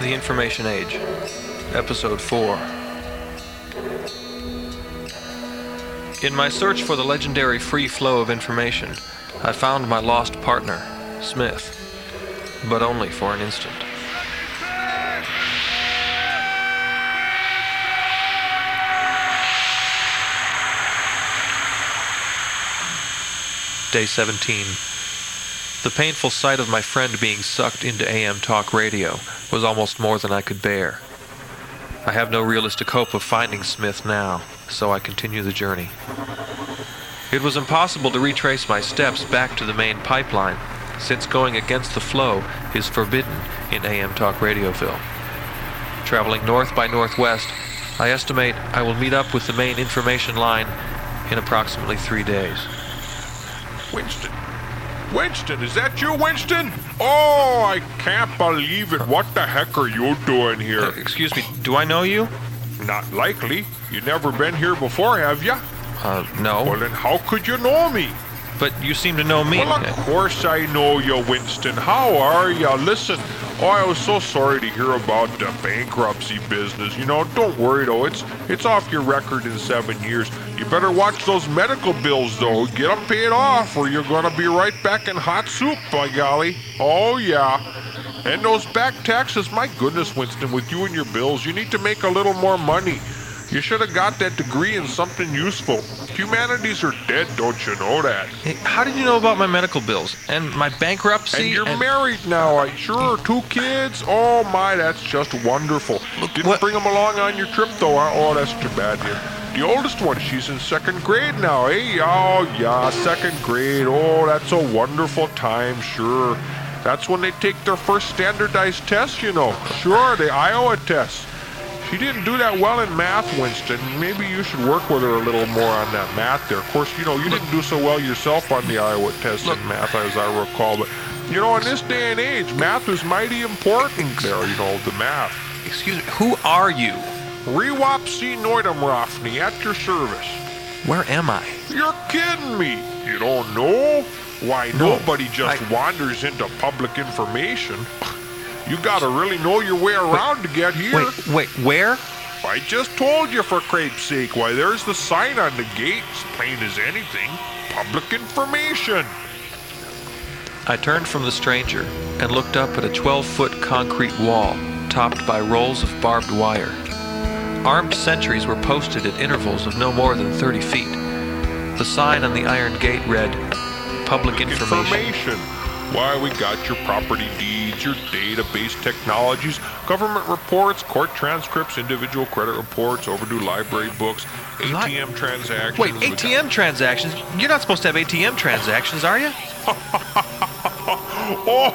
the Information Age, Episode 4. In my search for the legendary free flow of information, I found my lost partner, Smith, but only for an instant. Day 17. The painful sight of my friend being sucked into AM talk radio was almost more than I could bear. I have no realistic hope of finding Smith now, so I continue the journey. It was impossible to retrace my steps back to the main pipeline, since going against the flow is forbidden in AM talk radioville. Traveling north by northwest, I estimate I will meet up with the main information line in approximately 3 days. Winston, is that you, Winston? Oh, I can't believe it. What the heck are you doing here? Excuse me, do I know you? Not likely. You never been here before, have you? No. Well, then how could you know me? But you seem to know me. Well, of course I know you, Winston. How are you? Listen, I was so sorry to hear about the bankruptcy business. You know, don't worry, though. It's off your record in 7 years. You better watch those medical bills, though. Get them paid off, or you're going to be right back in hot soup, by golly. Oh, yeah. And those back taxes, my goodness, Winston, with you and your bills, you need to make a little more money. You should have got that degree in something useful. Humanities are dead, don't you know that? Hey, how did you know about my medical bills? And my bankruptcy? And you're married now, sure, 2 kids? Oh my, that's just wonderful. Didn't bring them along on your trip though, huh? Oh, that's too bad, dear. The oldest one, she's in 2nd grade now, eh? Oh yeah, 2nd grade. Oh, that's a wonderful time, sure. That's when they take their first standardized test, you know. Sure, the Iowa test. She didn't do that well in math, Winston. Maybe you should work with her a little more on that math there. Of course, you know, you didn't do so well yourself on the Iowa test in math, as I recall. But, you know, in this day and age, math is mighty important there, you know, the math. Excuse me, who are you? Rewop Si Noitamrofni, at your service. Where am I? You're kidding me. You don't know? Why, nobody just wanders into public information. You gotta really know your way around to get here. Wait, where? I just told you, for crepe's sake. Why, there's the sign on the gate, as plain as anything. Public information. I turned from the stranger and looked up at a 12-foot concrete wall topped by rolls of barbed wire. Armed sentries were posted at intervals of no more than 30 feet. The sign on the iron gate read, Public information. Why, we got your property deeds, your database technologies, government reports, court transcripts, individual credit reports, overdue library books, ATM transactions. Wait, ATM transactions? You're not supposed to have ATM transactions, are you? What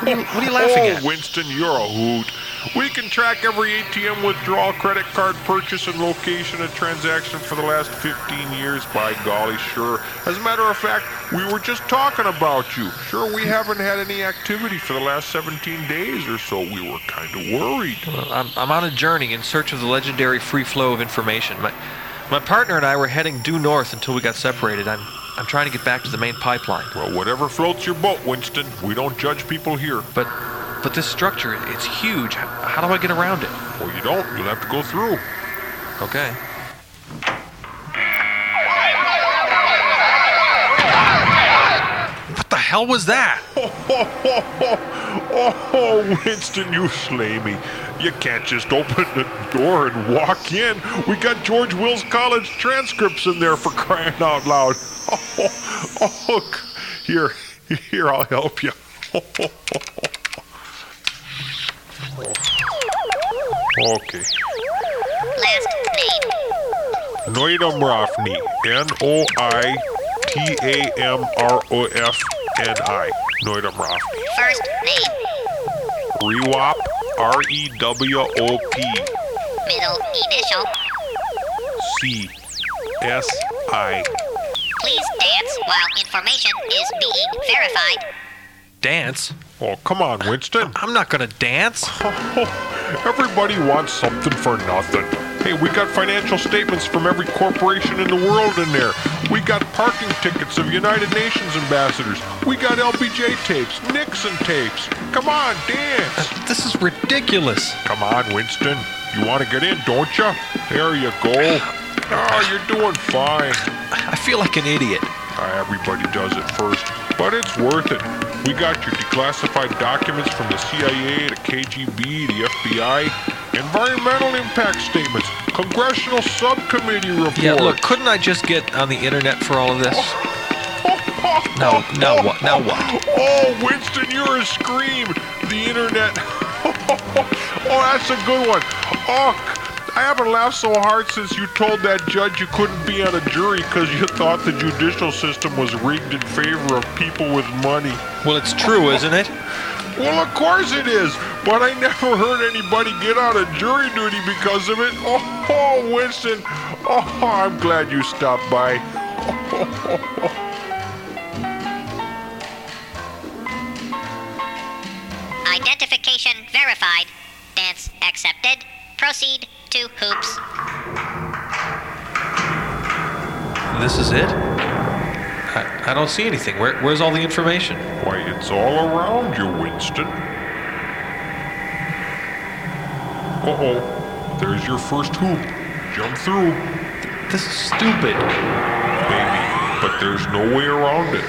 are you laughing at? Winston, you're a hoot. We can track every ATM withdrawal, credit card purchase, and location of transaction for the last 15 years. By golly, sure. As a matter of fact, we were just talking about you. Sure, we haven't had any activity for the last 17 days or so. We were kind of worried. Well, I'm on a journey in search of the legendary free flow of information. My partner and I were heading due north until we got separated. I'm trying to get back to the main pipeline. Well, whatever floats your boat, Winston. We don't judge people here. But this structure, it's huge. How do I get around it? Well, you don't. You'll have to go through. Okay. What the hell was that? Oh, Winston, you slay me. You can't just open the door and walk in. We got George Wills College transcripts in there, for crying out loud. Here, I'll help you. Okay. Last name. Noitamrofni. Noitamrofni. Noitamrofni. First name. Rewop. REWOP. Middle initial. CSI. Please dance while information is being verified. Dance? Oh, come on, Winston. I'm not gonna dance. Everybody wants something for nothing. Hey, we got financial statements from every corporation in the world in there. We got parking tickets of United Nations ambassadors. We got LBJ tapes, Nixon tapes. Come on, dance. This is ridiculous. Come on, Winston. You want to get in, don't you? There you go. Oh, you're doing fine. I feel like an idiot. Everybody does it first, but it's worth it. We got your declassified documents from the CIA, the KGB, the FBI, environmental impact statements, congressional subcommittee reports. Yeah, look, couldn't I just get on the internet for all of this? No, now what? Now what? Oh, Winston, you're a scream. The internet. Oh, that's a good one. Oh, I haven't laughed so hard since you told that judge you couldn't be on a jury because you thought the judicial system was rigged in favor of people with money. Well, it's true, isn't it? Well, of course it is, but I never heard anybody get out of jury duty because of it. Oh, Winston. Oh, I'm glad you stopped by. Identification verified. Dance accepted. Proceed to hoops. This is it? I don't see anything. Where's all the information? Why, it's all around you, Winston. Uh-oh. There's your first hoop. Jump through. This is stupid. Maybe, but there's no way around it.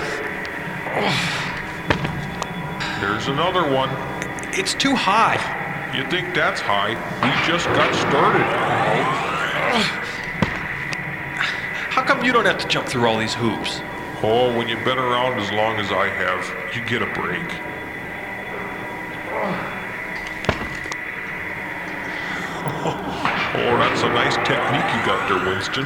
There's another one. It's too high. You think that's high? We just got started. How come you don't have to jump through all these hoops? Oh, when you've been around as long as I have, you get a break. Oh, that's a nice technique you got there, Winston.